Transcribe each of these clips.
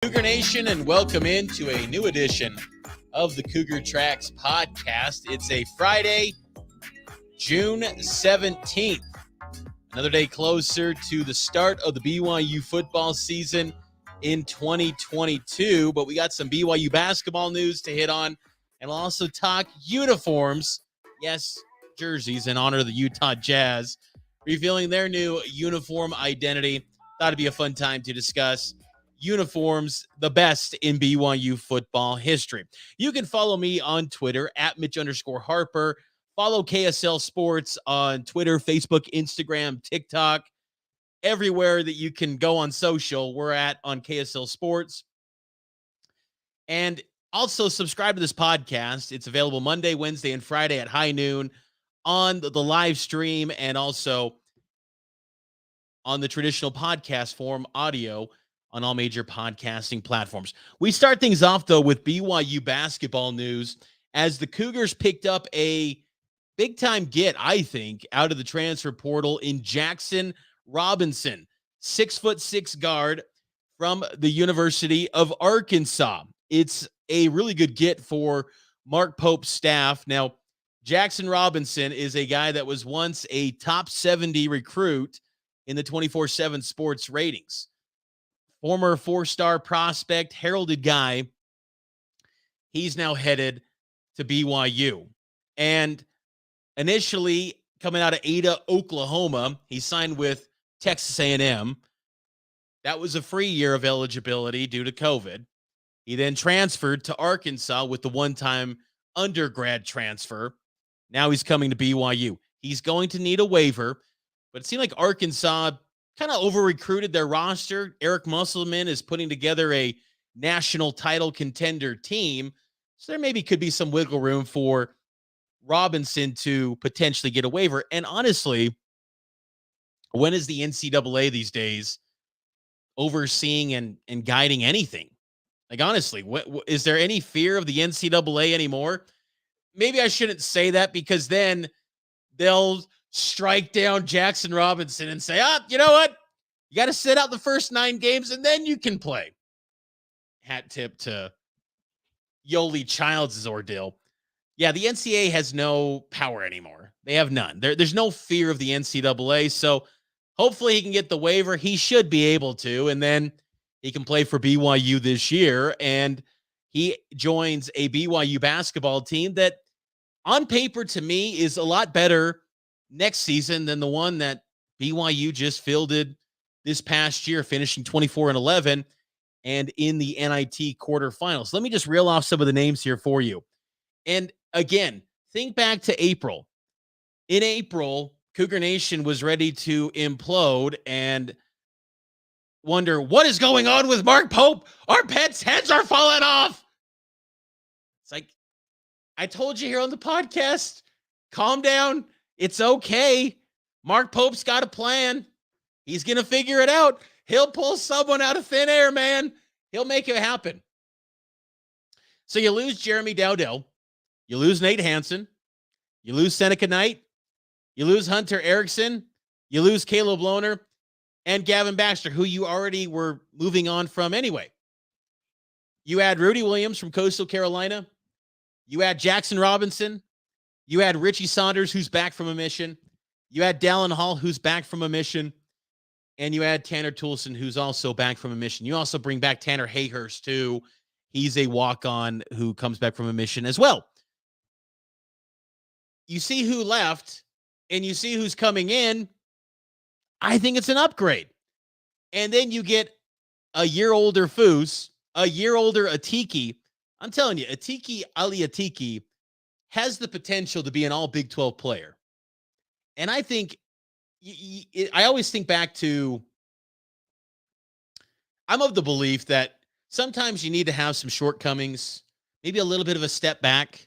Cougar Nation, and welcome into a new edition of the Cougar Tracks podcast. It's a Friday, June 17th. Another day closer to the start of the BYU football season in 2022. But we got some BYU basketball news to hit on, and we'll also talk uniforms. Yes, jerseys in honor of the Utah Jazz, revealing their new uniform identity. Thought it'd be a fun time to discuss uniforms, the best in BYU football history. You can follow me on Twitter at Mitch_Harper. Follow KSL Sports on Twitter, Facebook, Instagram, TikTok, everywhere that you can go on social. We're at on KSL Sports. And also subscribe to this podcast. It's available Monday, Wednesday, and Friday at high noon on the live stream and also on the traditional podcast form, audio, on all major podcasting platforms. We start things off, though, with BYU basketball news as the Cougars picked up a big-time get, I think, out of the transfer portal in Jaxson Robinson, 6'6" guard from the University of Arkansas. It's a really good get for Mark Pope's staff. Now, Jaxson Robinson is a guy that was once a top 70 recruit in the 24/7 sports ratings. Former four-star prospect, heralded guy. He's now headed to BYU. And initially, coming out of Ada, Oklahoma, he signed with Texas A&M. That was a free year of eligibility due to COVID. He then transferred to Arkansas with the one-time undergrad transfer. Now he's coming to BYU. He's going to need a waiver, but it seemed like Arkansas kind of over-recruited their roster. Eric Musselman is putting together a national title contender team, so there maybe could be some wiggle room for Robinson to potentially get a waiver. And honestly, when is the NCAA these days overseeing and guiding anything? Like, honestly, is there any fear of the NCAA anymore? Maybe I shouldn't say that, because then they'll strike down Jaxson Robinson and say, you know what? You got to sit out the first 9 games and then you can play. Hat tip to Yoli Childs' ordeal. Yeah, the NCAA has no power anymore. They have none. There's no fear of the NCAA, so hopefully he can get the waiver. He should be able to, and then he can play for BYU this year, and he joins a BYU basketball team that, on paper, to me, is a lot better next season than the one that BYU just fielded this past year, finishing 24-11 and in the NIT quarterfinals. Let me just reel off some of the names here for you. And again, think back to April. In April, Cougar Nation was ready to implode and wonder, what is going on with Mark Pope? Our pets' heads are falling off. It's like, I told you here on the podcast, calm down. It's okay. Mark Pope's got a plan. He's going to figure it out. He'll pull someone out of thin air, man. He'll make it happen. So you lose Jeremy Dowdell. You lose Nate Hansen. You lose Seneca Knight. You lose Hunter Erickson. You lose Caleb Lohner and Gavin Baxter, who you already were moving on from anyway. You add Rudy Williams from Coastal Carolina. You add Jaxson Robinson. You add Richie Saunders, who's back from a mission. You add Dallin Hall, who's back from a mission. And you add Tanner Toolson, who's also back from a mission. You also bring back Tanner Hayhurst, too. He's a walk-on who comes back from a mission as well. You see who left, and you see who's coming in. I think it's an upgrade. And then you get a year older Foose, a year older Atiki. I'm telling you, Atiki Ali Atiki has the potential to be an all Big 12 player. And I think, I always think back to, I'm of the belief that sometimes you need to have some shortcomings, maybe a little bit of a step back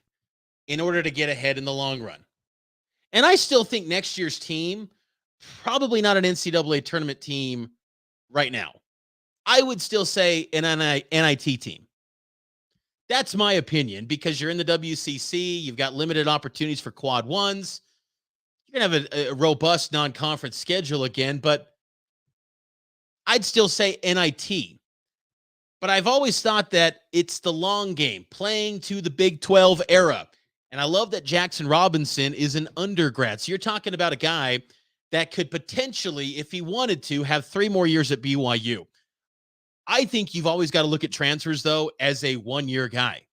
in order to get ahead in the long run. And I still think next year's team, probably not an NCAA tournament team right now. I would still say an NIT team. That's my opinion, because you're in the WCC. You've got limited opportunities for quad ones. You're going to have a robust non-conference schedule again, but I'd still say NIT. But I've always thought that it's the long game, playing to the Big 12 era. And I love that Jaxson Robinson is an undergrad. So you're talking about a guy that could potentially, if he wanted to, have 3 more years at BYU. I think you've always got to look at transfers, though, as a one-year guy.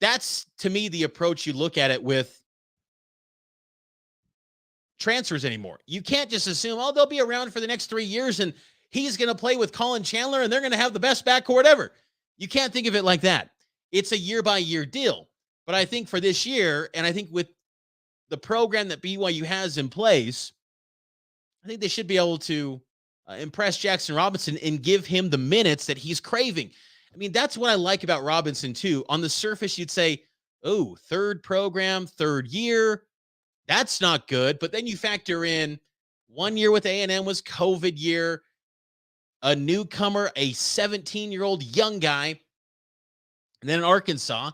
That's, to me, the approach you look at it with transfers anymore. You can't just assume, oh, they'll be around for the next 3 years and he's going to play with Colin Chandler and they're going to have the best backcourt ever. You can't think of it like that. It's a year-by-year deal. But I think for this year, and I think with the program that BYU has in place, I think they should be able to impress Jaxson Robinson and give him the minutes that he's craving. I mean, that's what I like about Robinson, too. On the surface, you'd say, oh, third program, third year. That's not good. But then you factor in 1 year with A&M was COVID year, a newcomer, a 17-year-old young guy. And then in Arkansas,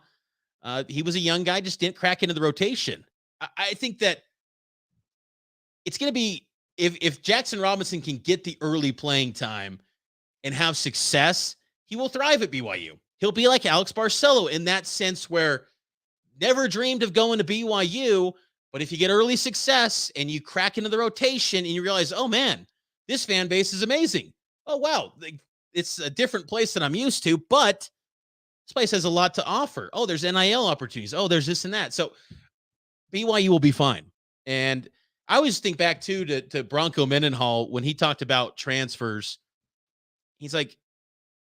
he was a young guy, just didn't crack into the rotation. I think that it's going to be, if Jaxson Robinson can get the early playing time and have success, he will thrive at BYU. He'll be like Alex Barcelo in that sense where never dreamed of going to BYU, but if you get early success and you crack into the rotation and you realize, oh man, this fan base is amazing. Oh, wow. It's a different place than I'm used to, but this place has a lot to offer. Oh, there's NIL opportunities. Oh, there's this and that. So BYU will be fine. And I always think back, too, to Bronco Mendenhall when he talked about transfers. He's like,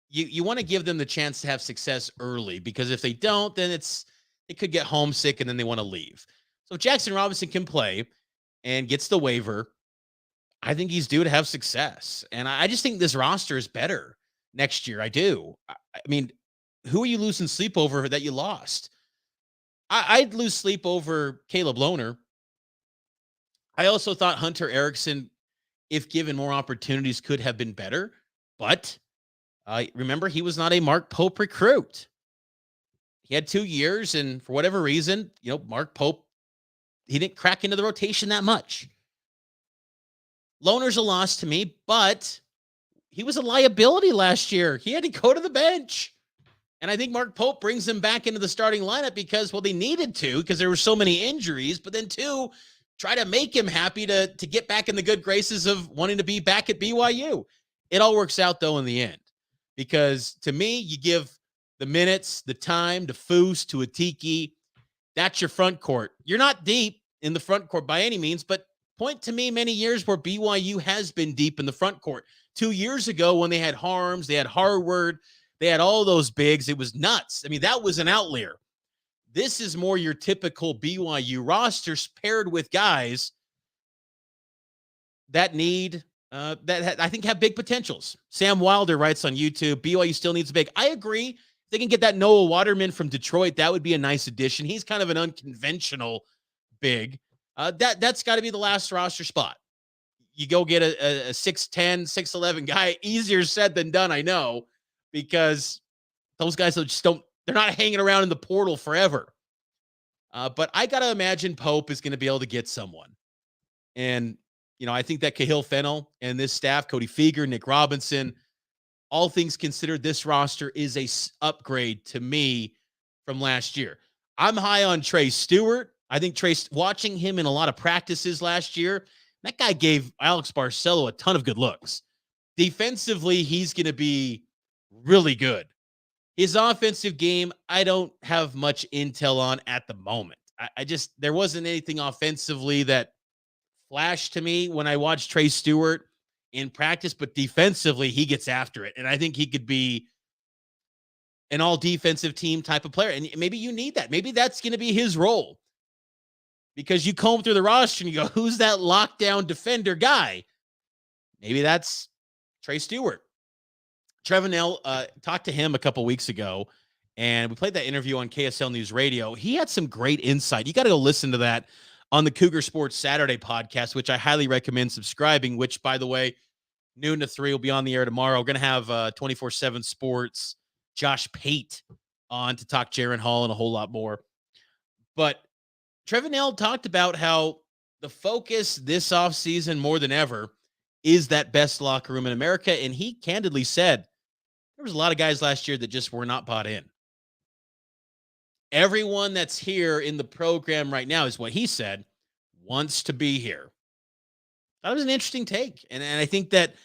you want to give them the chance to have success early, because if they don't, then it could get homesick and then they want to leave. So if Jaxson Robinson can play and gets the waiver, I think he's due to have success. And I just think this roster is better next year. I do. I mean, who are you losing sleep over that you lost? I'd lose sleep over Caleb Lohner. I also thought Hunter Erickson, if given more opportunities, could have been better. But remember, he was not a Mark Pope recruit. He had 2 years, and for whatever reason, Mark Pope, he didn't crack into the rotation that much. Lohner's a loss to me, but he was a liability last year. He had to go to the bench. And I think Mark Pope brings him back into the starting lineup because, well, they needed to, because there were so many injuries, but then two, try to make him happy to get back in the good graces of wanting to be back at BYU. It all works out, though, in the end, because to me, you give the minutes, the time to Foose, to Atiki. That's your front court. You're not deep in the front court by any means, but point to me many years where BYU has been deep in the front court. 2 years ago when they had Harms, they had Harward, they had all those bigs. It was nuts. I mean, that was an outlier. This is more your typical BYU rosters paired with guys that need, that I think have big potentials. Sam Wilder writes on YouTube, BYU still needs a big. I agree. If they can get that Noah Waterman from Detroit, that would be a nice addition. He's kind of an unconventional big. That's got to be the last roster spot. You go get a 6'10", 6'11" guy. Easier said than done, I know, because those guys just don't, they're not hanging around in the portal forever. But I got to imagine Pope is going to be able to get someone. And, I think that Cahill Fennell and this staff, Cody Feger, Nick Robinson, all things considered, this roster is a upgrade to me from last year. I'm high on Trey Stewart. I think watching him in a lot of practices last year, that guy gave Alex Barcelo a ton of good looks. Defensively, he's going to be really good. His offensive game, I don't have much intel on at the moment. There wasn't anything offensively that flashed to me when I watched Trey Stewart in practice, but defensively, he gets after it. And I think he could be an all defensive team type of player. And maybe you need that. Maybe that's going to be his role, because you comb through the roster and you go, who's that lockdown defender guy? Maybe that's Trey Stewart. Trevin L, talked to him a couple weeks ago, and we played that interview on KSL News Radio. He had some great insight. You got to go listen to that on the Cougar Sports Saturday podcast, which I highly recommend subscribing, which, by the way, noon to 3 will be on the air tomorrow. We're going to have 24/7 Sports, Josh Pate on to talk Jaron Hall and a whole lot more. But Trevin L talked about how the focus this offseason more than ever is that best locker room in America. And he candidly said There was a lot of guys last year that just were not bought in. Everyone that's here in the program right now is what he said, wants to be here. That was an interesting take. And I think that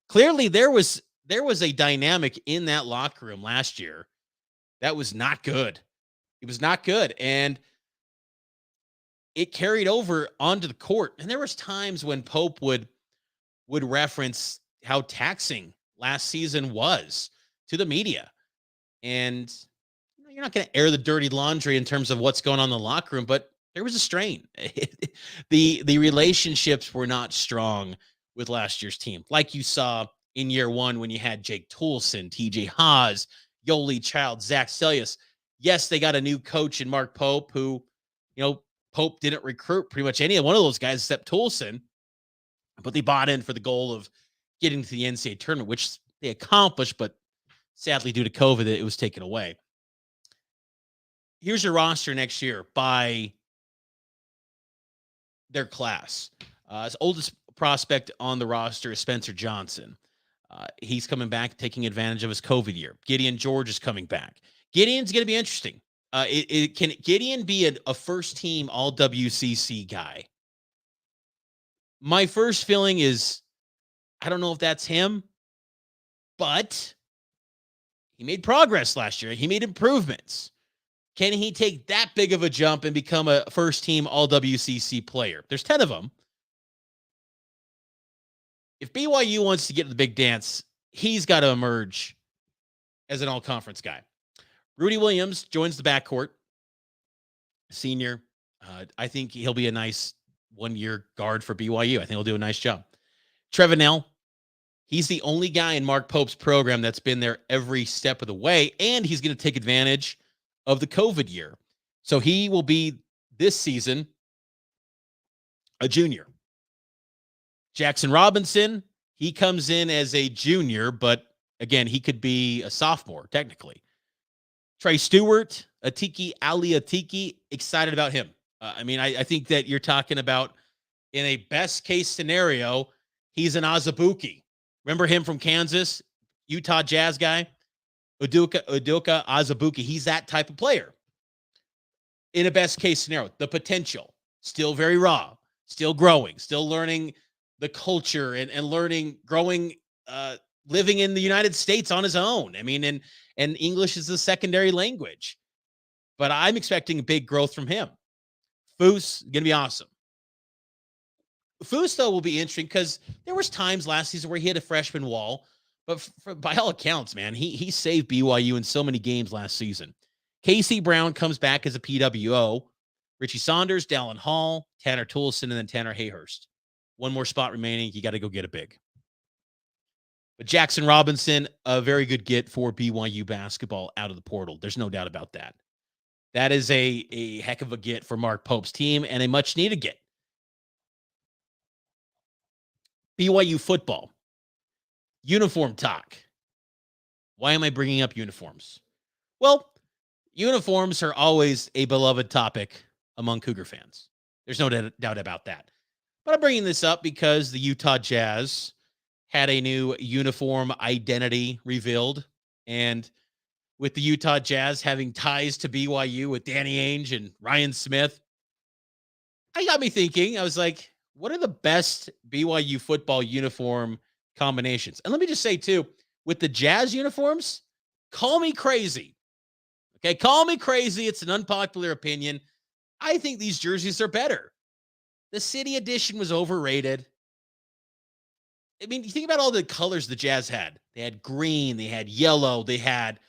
clearly there was a dynamic in that locker room last year that was not good. It was not good. And it carried over onto the court. And there was times when Pope would reference how taxing last season was to the media. And you're not going to air the dirty laundry in terms of what's going on in the locker room, but there was a strain. The relationships were not strong with last year's team, like you saw in year one when you had Jake Toolson, TJ Haas, Yoli Child, Zach Sellius. Yes, they got a new coach in Mark Pope, who, Pope didn't recruit pretty much any of one of those guys except Toolson, but they bought in for the goal of getting to the NCAA tournament, which they accomplished, but sadly, due to COVID, it was taken away. Here's your roster next year by their class. His oldest prospect on the roster is Spencer Johnson. He's coming back, taking advantage of his COVID year. Gideon George is coming back. Gideon's going to be interesting. Can Gideon be a first-team All-WCC guy? My first feeling is, I don't know if that's him, but he made progress last year. He made improvements. Can he take that big of a jump and become a first-team All-WCC player? There's 10 of them. If BYU wants to get to the big dance, he's got to emerge as an all-conference guy. Rudy Williams joins the backcourt. Senior. I think he'll be a nice one-year guard for BYU. I think he'll do a nice job. Trevenell. He's the only guy in Mark Pope's program that's been there every step of the way, and he's going to take advantage of the COVID year. So he will be this season a junior. Jaxson Robinson, he comes in as a junior, but again, he could be a sophomore, technically. Trey Stewart, Atiki Ali Atiki, excited about him. I think that you're talking about, in a best case scenario, he's an Azubuike. Remember him from Kansas, Utah Jazz guy? Udoka Azubuike. He's that type of player. In a best case scenario, the potential, still very raw, still growing, still learning the culture and learning, growing, living in the United States on his own. And English is the secondary language. But I'm expecting big growth from him. Foose, going to be awesome. Foose, though, will be interesting because there was times last season where he hit a freshman wall. But by all accounts, man, he saved BYU in so many games last season. Casey Brown comes back as a PWO. Richie Saunders, Dallin Hall, Tanner Toolson, and then Tanner Hayhurst. One more spot remaining. You got to go get a big. But Jaxson Robinson, a very good get for BYU basketball out of the portal. There's no doubt about that. That is a heck of a get for Mark Pope's team and a much-needed get. BYU football. Uniform talk. Why am I bringing up uniforms? Well, uniforms are always a beloved topic among Cougar fans. There's no doubt about that. But I'm bringing this up because the Utah Jazz had a new uniform identity revealed. And with the Utah Jazz having ties to BYU with Danny Ainge and Ryan Smith, I got me thinking. I was like, what are the best BYU football uniform combinations? And let me just say, too, with the Jazz uniforms, call me crazy. Okay, call me crazy. It's an unpopular opinion. I think these jerseys are better. The City Edition was overrated. You think about all the colors the Jazz had. They had green, they had yellow, they had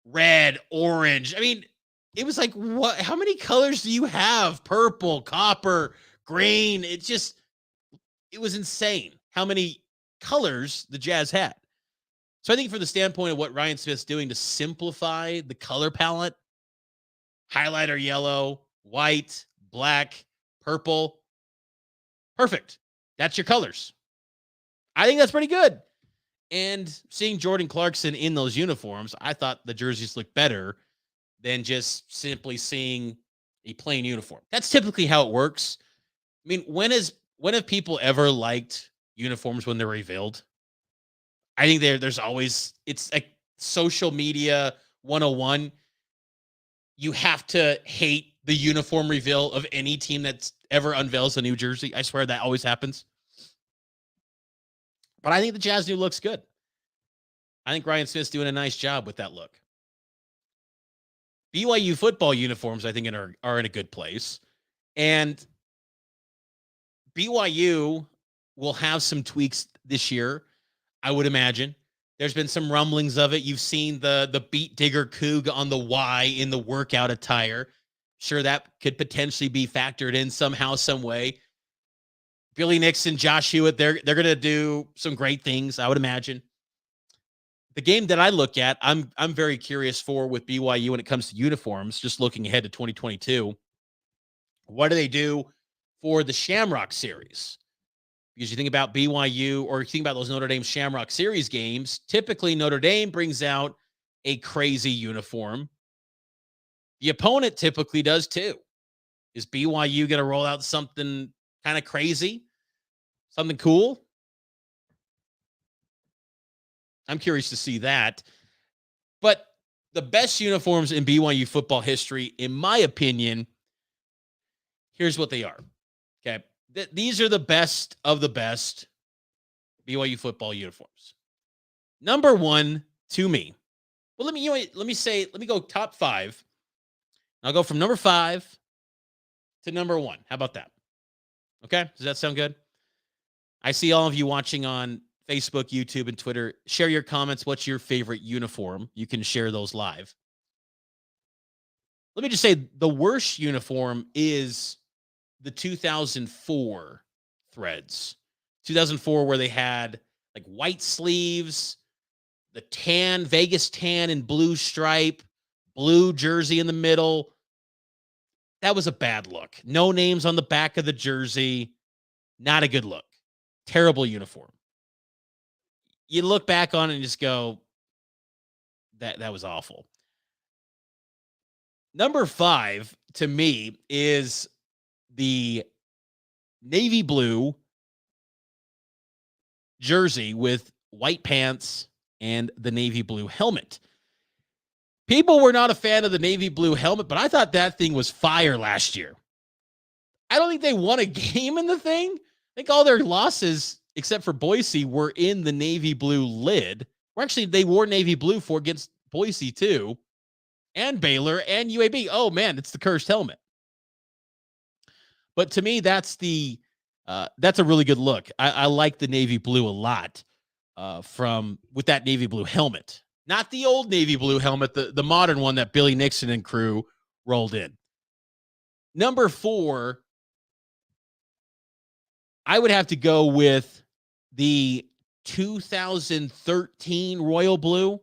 red, orange. It was like, what? How many colors do you have? Purple, copper, green. It was insane how many colors the Jazz had. So I think from the standpoint of what Ryan Smith's doing to simplify the color palette, highlighter yellow, white, black, purple, perfect. That's your colors. I think that's pretty good. And seeing Jordan Clarkson in those uniforms, I thought the jerseys looked better than just simply seeing a plain uniform. That's typically how it works. When have people ever liked uniforms when they're revealed? I think there's always, it's like social media 101. You have to hate the uniform reveal of any team that's ever unveils a new jersey. I swear that always happens. But I think the Jazz new looks good. I think Ryan Smith's doing a nice job with that look. BYU football uniforms, I think, are in a good place. And BYU will have some tweaks this year, I would imagine. There's been some rumblings of it. You've seen the Beat Digger Coug on the Y in the workout attire. Sure, that could potentially be factored in somehow, some way. Billy Nixon, Josh Hewitt, they're going to do some great things, I would imagine. The game that I look at, I'm very curious for with BYU when it comes to uniforms, just looking ahead to 2022. What do they do for the Shamrock Series? Because you think about BYU or you think about those Notre Dame Shamrock Series games, typically Notre Dame brings out a crazy uniform. The opponent typically does too. Is BYU going to roll out something kind of crazy? Something cool? I'm curious to see that. But the best uniforms in BYU football history, in my opinion, here's what they are. Okay. These are the best of the best BYU football uniforms. Number one to me. Well, let me go top 5. I'll go from number 5 to number 1. How about that? Okay. Does that sound good? I see all of you watching on Facebook, YouTube, and Twitter. Share your comments. What's your favorite uniform? You can share those live. Let me just say the worst uniform is the 2004 Threads. 2004, where they had like white sleeves, the tan, Vegas tan and blue stripe, blue jersey in the middle. That was a bad look. No names on the back of the jersey. Not a good look. Terrible uniform. You look back on it and just go, that was awful. Number 5 to me is the navy blue jersey with white pants and the navy blue helmet. People were not a fan of the navy blue helmet, but I thought that thing was fire last year. I don't think they won a game in the thing. I think all their losses, except for Boise, were in the navy blue lid. Or actually, they wore navy blue for against Boise too, and Baylor and UAB. Oh man, it's the cursed helmet. But to me, that's a really good look. I like the navy blue a lot with that navy blue helmet. Not the old navy blue helmet, the modern one that Billy Nixon and crew rolled in. Number 4, I would have to go with the 2013 Royal Blue.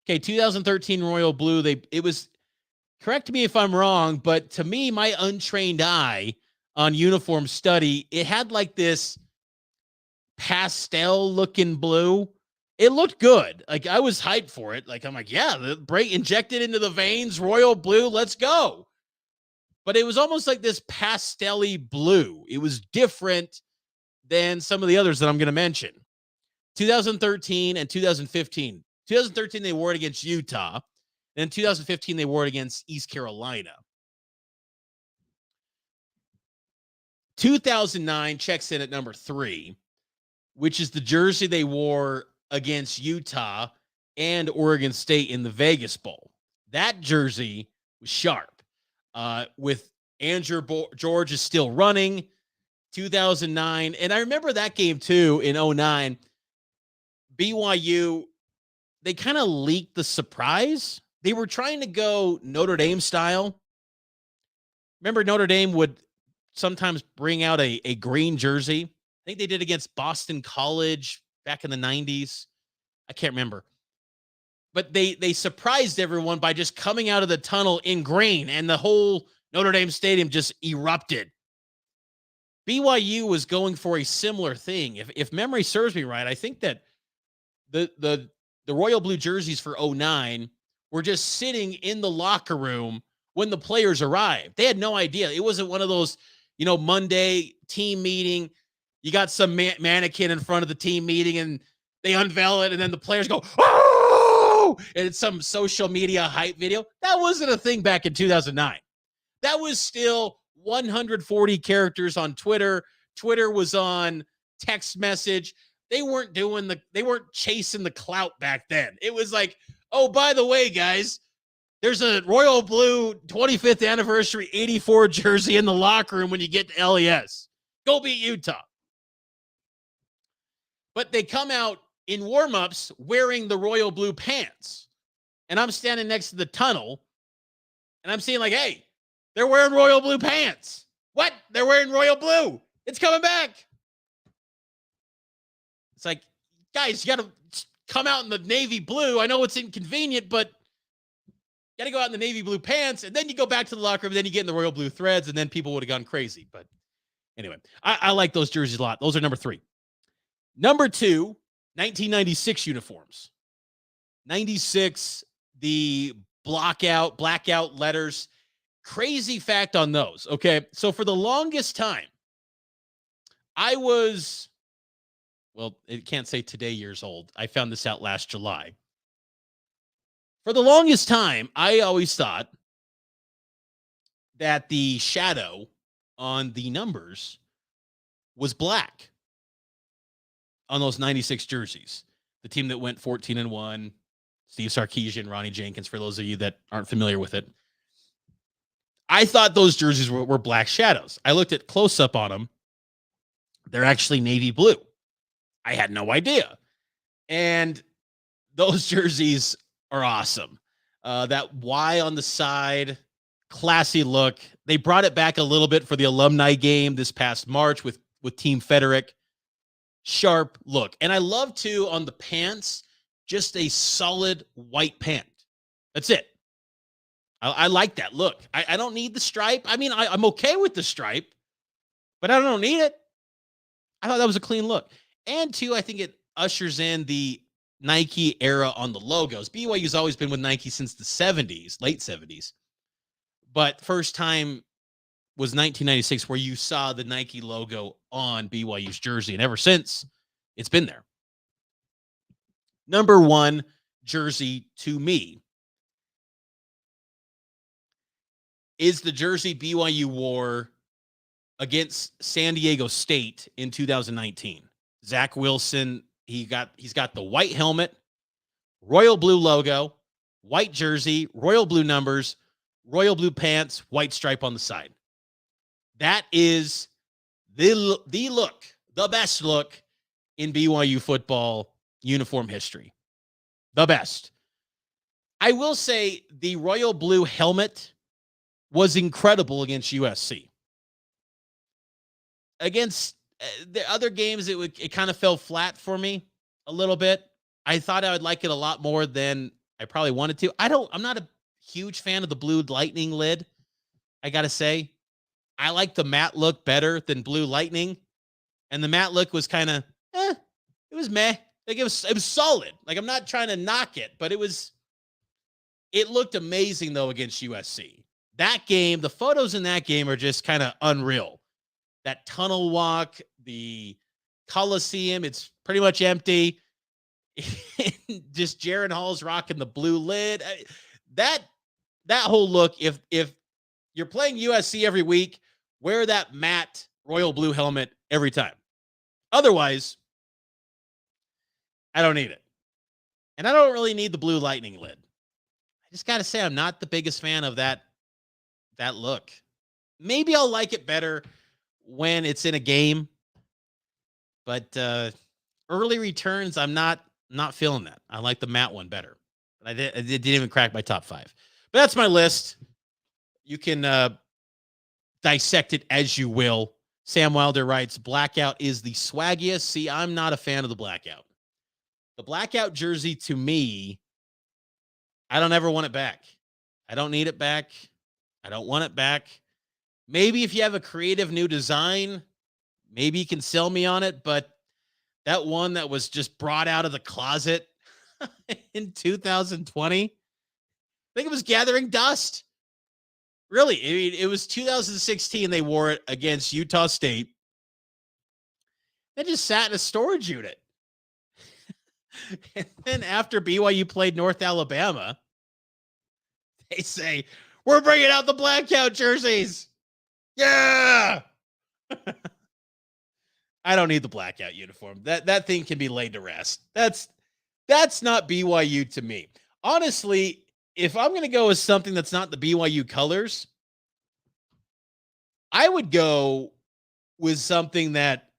Okay, 2013 Royal Blue. It was, correct me if I'm wrong, but to me, my untrained eye on uniform study, it had like this pastel looking blue. It looked good. Like I was hyped for it. Like I'm like, yeah, the break injected into the veins, Royal Blue, let's go. But it was almost like this pastel-y blue. It was different than some of the others that I'm going to mention. 2013 and 2015. 2013, they wore it against Utah. And 2015, they wore it against East Carolina. 2009 checks in at number 3, which is the jersey they wore against Utah and Oregon State in the Vegas Bowl. That jersey was sharp. With Andrew George is still running, 2009. And I remember that game too in 2009. BYU, they kind of leaked the surprise. They were trying to go Notre Dame style. Remember, Notre Dame would sometimes bring out a green jersey. I think they did against Boston College back in the 90s. I can't remember. But they surprised everyone by just coming out of the tunnel in green, and the whole Notre Dame stadium just erupted. BYU was going for a similar thing. If memory serves me right, I think that the Royal Blue jerseys for 2009 were just sitting in the locker room when the players arrived. They had no idea. It wasn't one of those, Monday team meeting. You got some mannequin in front of the team meeting and they unveil it, and then the players go, "Oh!" woo! And it's some social media hype video. That wasn't a thing back in 2009. That was still 140 characters on Twitter. Twitter was on text message. They weren't chasing the clout back then. It was like, oh, by the way, guys, there's a royal blue 25th anniversary 84 jersey in the locker room when you get to LES. Go beat Utah. But they come out in warmups wearing the royal blue pants. And I'm standing next to the tunnel and I'm seeing like, hey, they're wearing royal blue pants. What? They're wearing royal blue. It's coming back. It's like, guys, you got to come out in the navy blue. I know it's inconvenient, but you got to go out in the navy blue pants. And then you go back to the locker room. And then you get in the royal blue threads. And then people would have gone crazy. But anyway, I like those jerseys a lot. Those are number 3. Number 2, 1996 uniforms. 96, the blackout letters. Crazy fact on those. Okay. So for the longest time, it can't say today years old. I found this out last July. For the longest time, I always thought that the shadow on the numbers was black on those 96 jerseys. The team that went 14-1, Steve Sarkisian, Ronnie Jenkins, for those of you that aren't familiar with it. I thought those jerseys were black shadows. I looked at close-up on them. They're actually navy blue. I had no idea. And those jerseys are awesome. That Y on the side, classy look. They brought it back a little bit for the alumni game this past March with Team Federic. Sharp look. And I love, too, on the pants, just a solid white pant. That's it. I like that look. I don't need the stripe. I mean, I'm okay with the stripe, but I don't need it. I thought that was a clean look. And, 2, I think it ushers in the Nike era on the logos. BYU's always been with Nike since the 70s, late 70s. But first time was 1996 where you saw the Nike logo on BYU's jersey. And ever since, it's been there. Number 1 jersey to me is the jersey BYU wore against San Diego State in 2019. Zach Wilson, he's got the white helmet, royal blue logo, white jersey, royal blue numbers, royal blue pants, white stripe on the side. That is the look, the best look in BYU football uniform history. The best. I will say the royal blue helmet was incredible against USC. Against the other games, it kind of fell flat for me a little bit. I thought I would like it a lot more than I probably wanted to. I'm not a huge fan of the blue lightning lid. I got to say, I like the matte look better than blue lightning. And the matte look was kind of, it was meh. Like it was solid. Like I'm not trying to knock it, but it looked amazing though against USC. That game, the photos in that game are just kind of unreal. That tunnel walk, the Coliseum, it's pretty much empty. Just Jaron Hall's rocking the blue lid. That whole look, if you're playing USC every week, wear that matte royal blue helmet every time. Otherwise, I don't need it. And I don't really need the blue lightning lid. I just got to say, I'm not the biggest fan of that look. Maybe I'll like it better when it's in a game. But early returns, I'm not feeling that. I like the matte one better. But it didn't even crack my top 5. But that's my list. You can dissect it as you will. Sam Wilder writes, Blackout is the swaggiest. See, I'm not a fan of the Blackout. The Blackout jersey, to me, I don't ever want it back. I don't need it back. I don't want it back. Maybe if you have a creative new design, maybe you can sell me on it. But that one that was just brought out of the closet in 2020, I think it was gathering dust. Really, I mean, it was 2016. They wore it against Utah State. They just sat in a storage unit. And then after BYU played North Alabama, they say, we're bringing out the Blackout jerseys. Yeah. I don't need the Blackout uniform. That thing can be laid to rest. That's not BYU to me. Honestly, if I'm going to go with something that's not the BYU colors, I would go with something that,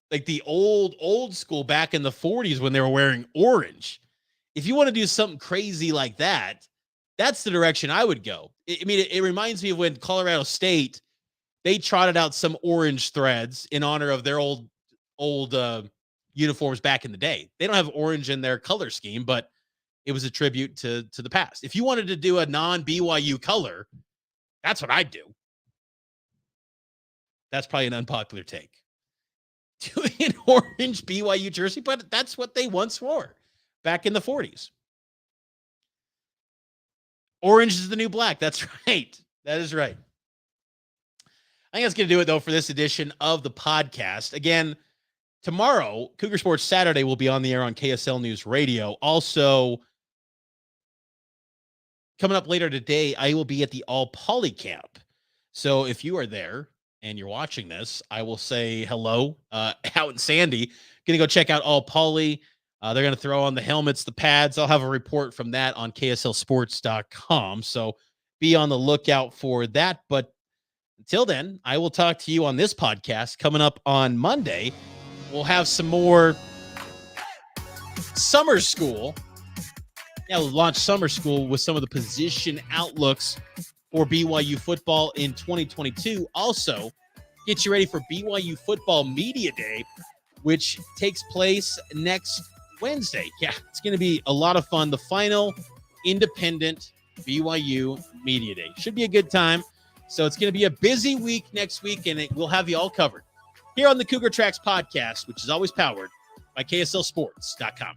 like the old school back in the 40s when they were wearing orange. If you want to do something crazy like that, that's the direction I would go. It reminds me of when Colorado State, they trotted out some orange threads in honor of their old uniforms back in the day. They don't have orange in their color scheme, but it was a tribute to the past. If you wanted to do a non-BYU color, that's what I'd do. That's probably an unpopular take. Doing an orange BYU jersey, but that's what they once wore back in the 40s. Orange is the new black. That's right. That is right. I think that's going to do it, though, for this edition of the podcast. Again, tomorrow, Cougar Sports Saturday will be on the air on KSL News Radio. Also, coming up later today, I will be at the All Poly Camp. So if you are there and you're watching this, I will say hello out in Sandy. Going to go check out All Poly. They're going to throw on the helmets, the pads. I'll have a report from that on KSLSports.com. So be on the lookout for that. But until then, I will talk to you on this podcast coming up on Monday. We'll have some more summer school. Yeah, we'll launch summer school with some of the position outlooks for BYU football in 2022. Also, get you ready for BYU Football Media Day, which takes place next Wednesday. Yeah, it's going to be a lot of fun. The final independent BYU Media Day. Should be a good time. So it's going to be a busy week next week, and we'll have you all covered here on the Cougar Tracks podcast, which is always powered by KSLSports.com.